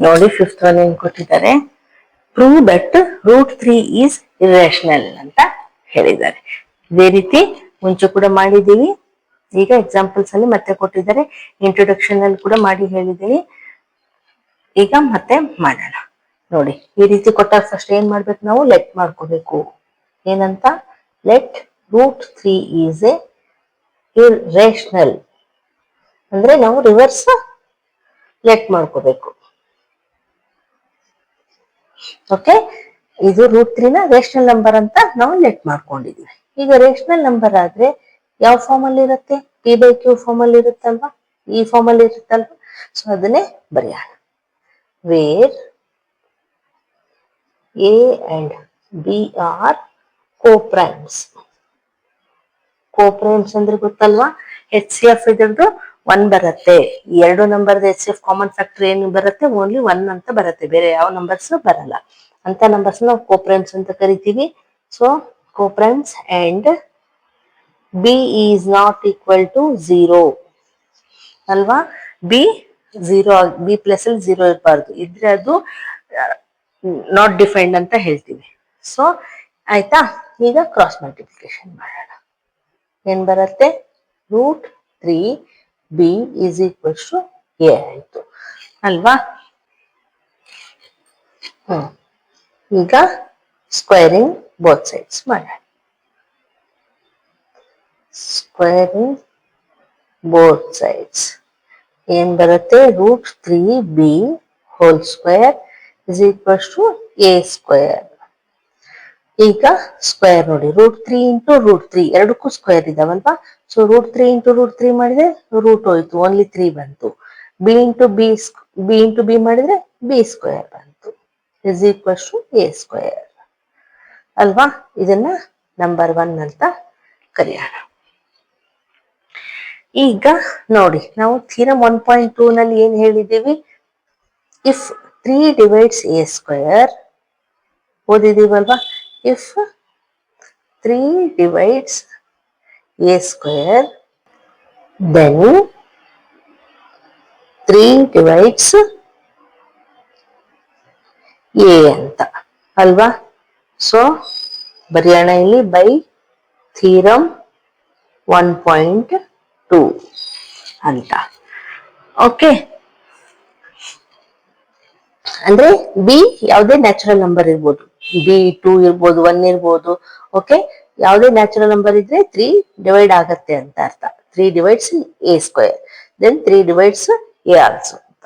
ನೋಡಿ fifth one ಏನ್ ಕೊಟ್ಟಿದ್ದಾರೆ, prove that root 3 is irrational ಅಂತ ಹೇಳಿದ್ದಾರೆ. ಇದೇ ರೀತಿ ಮುಂಚೆ ಕೂಡ ಮಾಡಿದ್ದೀವಿ. ಈಗ ಎಕ್ಸಾಂಪಲ್ಸ್ ಅಲ್ಲಿ ಮತ್ತೆ ಕೊಟ್ಟಿದ್ದಾರೆ, ಇಂಟ್ರೊಡಕ್ಷನ್ ಅಲ್ಲಿ ಕೂಡ ಮಾಡಿ ಹೇಳಿದ್ದೀನಿ. ಈಗ ಮತ್ತೆ ಮಾಡೋಣ. ನೋಡಿ ಈ ರೀತಿ ಕೊಟ್ಟಾಗ ಫಸ್ಟ್ ಏನ್ ಮಾಡ್ಬೇಕು, ನಾವು ಲೆಟ್ ಮಾಡ್ಕೋಬೇಕು. ಏನಂತ, let root 3 is a irrational ಅಂದ್ರೆ ನಾವು ರಿವರ್ಸ್ ಲೆಟ್ ಮಾಡ್ಕೋಬೇಕು. ಓಕೆ, ಇದು ರೂಟ್ 3 ನ ರೇಷನಲ್ ನಂಬರ್ ಅಂತ ನಾವು ಲೆಟ್ ಮಾಡ್ಕೊಂಡಿದೀವಿ. ಈಗ ರೇಷನಲ್ ನಂಬರ್ ಆದ್ರೆ ಯಾವ ಫಾರ್ಮ್ ಅಲ್ಲಿ ಇರುತ್ತೆ, ಪಿ ಬೈ ಕ್ಯೂ ಫಾರ್ಮ್ ಅಲ್ಲಿ ಇರುತ್ತಲ್ವಾ, ಈ ಫಾರ್ಮ್ ಅಲ್ಲಿ ಇರುತ್ತಲ್ವಾ. ಸೊ ಅದನ್ನೇ ಬರೆಯೋಣ. Where a and b are coprimes. Coprimes ಅಂದ್ರೆ ಗೊತ್ತಲ್ವಾ, ಎಚ್ ಸಿ ಎಫ್ ಇದ್ರದ್ದು 1 ಬರುತ್ತೆ. ಈ ಎರಡು number H C F common factor ಏನು ಬರುತ್ತೆ, ಓನ್ಲಿ 1 ಅಂತ ಬರುತ್ತೆ, ಬೇರೆ ಯಾವ ನಂಬರ್ಸ್ ಬರಲ್ಲ. ಅಂತ ನಂಬರ್ಸ್ ನಾವು ಕೋಪ್ರೈಮ್ಸ್ ಅಂತ ಕರಿತೀವಿ. So coprimes and b is not equal to 0 ಅಲ್ವಾ. ಬಿ ಬಿ ಪ್ಲಸ್ ಅಲ್ಲಿ 0 ಇರಬಾರ್ದು, ಇದ್ರೆ ಅದು ನಾಟ್ ಡಿಫೈನ್ಡ್ ಅಂತ ಹೇಳ್ತೀವಿ. ಸೊ ಆಯ್ತಾ, ಈಗ ಕ್ರಾಸ್ ಮಲ್ಟಿಪ್ಲಿಕೇಶನ್ ಮಾಡೋಣ. ಏನ್ ಬರುತ್ತೆ, root 3 b is equals to a ಆಯ್ತು ಅಲ್ವಾ. ಈಗ ಸ್ಕ್ವೇರಿಂಗ್ ಬೋತ್ ಸೈಡ್ಸ್ ಮಾಡೋಣ. ಸ್ಕ್ವೇರಿಂಗ್ ಬೋತ್ ಸೈಡ್ಸ್ ಏನ್ ಬರುತ್ತೆ, root 3 b whole square is equals to a square. ಈಗ ಸ್ಕ್ವೇರ್ ನೋಡಿ, ರೂಟ್ 3 ಇಂಟು ರೂಟ್ 3 ಎರಡಕ್ಕೂ ಸ್ಕ್ವೇರ್ ಇದಾವಲ್ವಾ. ಸೊ ರೂಟ್ 3 ಇಂಟು ರೂಟ್ 3 ಮಾಡಿದ್ರೆ ರೂಟ್ ಹೋಯ್ತು, ಓನ್ಲಿ 3 ಬಂತು. ಬಿ ಇಂಟು ಬಿ ಮಾಡಿದ್ರೆ ಬಿ ಸ್ಕ್ವೇರ್ ಬಂತು, is equals to a square ಅಲ್ವಾ. ಇದನ್ನ ನಂಬರ್ 1 ಅಂತ ಕರೆಯೋಣ. ಈಗ ನೋಡಿ, ನಾವು ಥಿಯರಮ್ 1.2 ನಲ್ಲಿ ಏನ್ ಹೇಳಿದ್ದೀವಿ, ಇಫ್ 3 ಡಿವೈಡ್ಸ್ ಎ ಸ್ಕ್ವೇರ್ ಓದಿದೀವಲ್ವಾ. If 3 divides a square, then 3 divides a ಅಂತ ಅಲ್ವಾ. ಸೊ ಬರೆಯೋಣ ಇಲ್ಲಿ ಬೈ ಥಿಯರಮ್ 1.2 ಅಂತ. ಓಕೆ, ಅಂದ್ರೆ ಬಿ ಯಾವುದೇ ನ್ಯಾಚುರಲ್ ನಂಬರ್ ಇರ್ಬೋದು, ಬಿ 2 ಇರ್ಬೋದು, 1 ಇರ್ಬೋದು. ಓಕೆ, ಯಾವುದೇ ನ್ಯಾಚುರಲ್ ನಂಬರ್ ಇದ್ರೆ 3 ಡಿವೈಡ್ ಆಗತ್ತೆ ಅಂತ ಅರ್ಥ. 3 divides a square, then 3 divides a also ಅಂತ.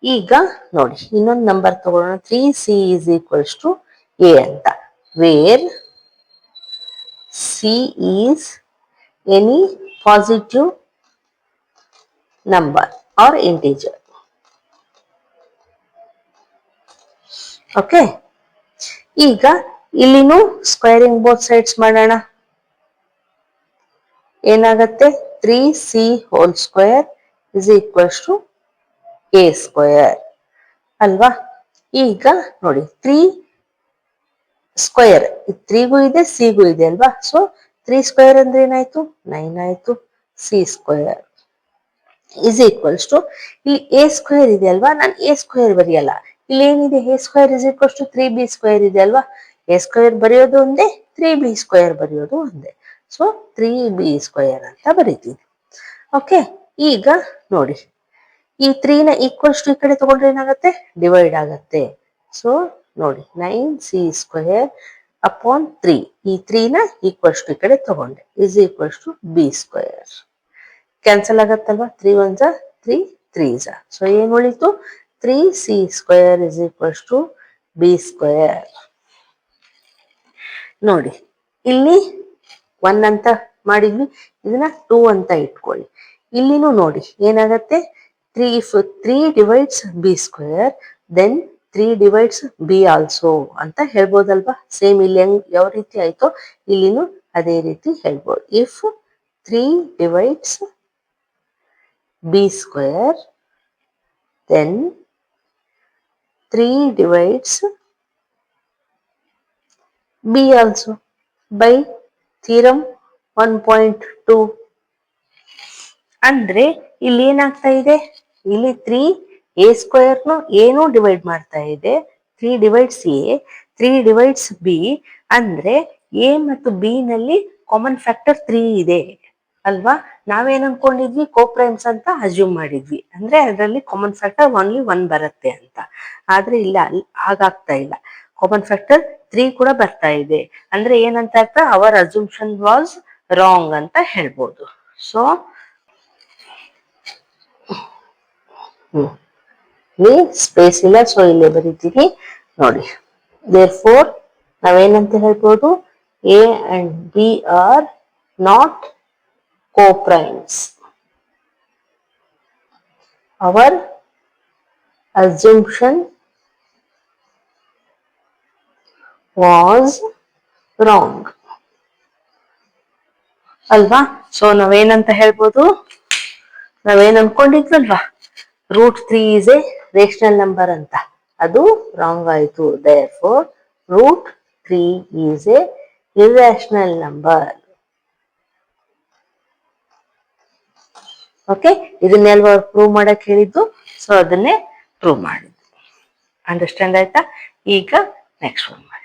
ಈಗ ನೋಡಿ ಇನ್ನೊಂದು ನಂಬರ್ ತಗೊಳ್ಳೋಣ, 3c is equals to a ಅಂತ. Where c is any positive number or integer. Okay, ಈಗ ಇಲ್ಲಿನೂ ಸ್ಕ್ವೇರಿಂಗ್ ಬೋತ್ ಸೈಡ್ಸ್ ಮಾಡೋಣ. ಏನಾಗತ್ತೆ, 3c whole square is equals to a square ಅಲ್ವಾ. ಈಗ ನೋಡಿ 3 ಸ್ಕ್ವೇರ್ 3ಗೂ ಇದೆ ಸಿಗೂ ಇದೆ ಅಲ್ವಾ. ಸೊ 3 ಸ್ಕ್ವೇರ್ ಅಂದ್ರೆ ಏನಾಯ್ತು, 9 ಆಯ್ತು. C square is equals to, ಇಲ್ಲಿ ಎ ಸ್ಕ್ವೇರ್ ಇದೆ ಅಲ್ವಾ, ನಾನು ಎ ಸ್ಕ್ವೇರ್ ಬರೆಯಲ್ಲ. ಇಲ್ಲಿ ಏನಿದೆ, A square is equals to 3b square ಇದೆ ಅಲ್ವಾ. ಎ ಸ್ಕ್ವೇರ್ ಬರೆಯೋದು ಒಂದೇ, 3b ಸ್ಕ್ವೇರ್ ಬರೆಯೋದು ಒಂದೇ. ಸೊ 3b ಸ್ಕ್ವೇರ್ ಅಂತ ಬರೀತೀನಿ. ಓಕೆ, ಈಗ ನೋಡಿ ಈ 3 ನ ಈಕ್ವಲ್ಸ್ ಟು ಈ ಕಡೆ ತಗೊಂಡ್ರೆ ಏನಾಗುತ್ತೆ, ಡಿವೈಡ್ ಆಗತ್ತೆ. ಸೊ ನೋಡಿ 9c ಸ್ಕ್ವೇರ್ ಅಪಾನ್ 3, ಈ 3 ನ ಈಕ್ವಲ್ಸ್ ಟು ಈ ಕಡೆ ತಗೊಂಡೆ, is equals to B square. Cancel ಆಗತ್ತಲ್ವಾ, 3 1 ಜಾ 3 3 ಜಾ. ಸೊ ಏನ್ ಉಳಿತು, 3c square is equals to B square. ನೋಡಿ ಇಲ್ಲಿ 1 ಅಂತ ಮಾಡಿದ್ವಿ, ಇದನ್ನ 2 ಅಂತ ಇಟ್ಕೊಳ್ಳಿ. ಇಲ್ಲಿನೂ ನೋಡಿ ಏನಾಗತ್ತೆ, 3 divides B square, then 3 divides B also ಅಂತ ಹೇಳ್ಬೋದಲ್ವಾ. ಸೇಮ್ ಇಲ್ಲಿ ಯಾವ ರೀತಿ ಆಯ್ತೋ ಇಲ್ಲಿನೂ ಅದೇ ರೀತಿ ಹೇಳ್ಬೋದು. If 3 divides b square, then 3 divides b also by theorem 1.2. ಅಂದ್ರೆ ಇಲ್ಲಿ ಏನಾಗ್ತಾ ಇದೆ, ಇಲ್ಲಿ 3 ಎ ಸ್ಕ್ವೇರ್ನು ಏನು ಡಿವೈಡ್ ಮಾಡ್ತಾ ಇದೆ, 3 ಡಿವೈಡ್ಸ್ ಎ, 3 ಡಿವೈಡ್ಸ್ ಬಿ, ಅಂದ್ರೆ ಎ ಮತ್ತು ಬಿ ನಲ್ಲಿ ಕಾಮನ್ ಫ್ಯಾಕ್ಟರ್ 3 ಇದೆ ಅಲ್ವಾ. ನಾವೇನ್ ಅನ್ಕೊಂಡಿದ್ವಿ, ಕೋಪ್ರೈಮ್ಸ್ ಅಂತ ಅಸ್ಯೂಮ್ ಮಾಡಿದ್ವಿ, ಅಂದ್ರೆ ಅದರಲ್ಲಿ ಕಾಮನ್ ಫ್ಯಾಕ್ಟರ್ ಓನ್ಲಿ 1 ಬರುತ್ತೆ ಅಂತ. ಆದ್ರೆ ಇಲ್ಲ, ಹಾಗಾಗ್ತಾ ಇಲ್ಲ, ಕಾಮನ್ ಫ್ಯಾಕ್ಟರ್ 3 ಕೂಡ ಬರ್ತಾ ಇದೆ. ಅಂದ್ರೆ ಏನಂತ ಅರ್ಥ, ಅವರ್ ಅಸ್ಯೂಮ್ಷನ್ ವಾಸ್ ರಾಂಗ್ ಅಂತ ಹೇಳ್ಬೋದು. ಸೊ ಇಲ್ಲಿ ಸ್ಪೇಸ್ ಇಲ್ಲ, ಸೊ ಇಲ್ಲಿ ಬರೀತೀನಿ ನೋಡಿ. ದೇರ್ ಫೋರ್ ನಾವೇನಂತ ಹೇಳ್ಬೋದು, a and b are not coprimes. Our assumption was wrong ಅಲ್ವಾ. ಸೊ ನಾವೇನಂತ ಹೇಳ್ಬೋದು, ನಾವೇನ್ ಅನ್ಕೊಂಡಿದ್ವಲ್ವಾ, √3 is a ರೇಷನಲ್ ನಂಬರ್ ಅಂತ, ಅದು ರಾಂಗ್ ಆಯ್ತು. therefore √3 is a irrational number. Okay, ಇದನ್ನೆಲ್ವ ಪ್ರೂವ್ ಮಾಡಕ್ ಹೇಳಿದ್ದು, ಸೊ ಅದನ್ನೇ ಪ್ರೂವ್ ಮಾಡಿದ್ದು. ಅಂಡರ್ಸ್ಟ್ಯಾಂಡ್ ಆಯ್ತಾ? ಈಗ ನೆಕ್ಸ್ಟ್ ಒನ್ ಮಾಡಿ.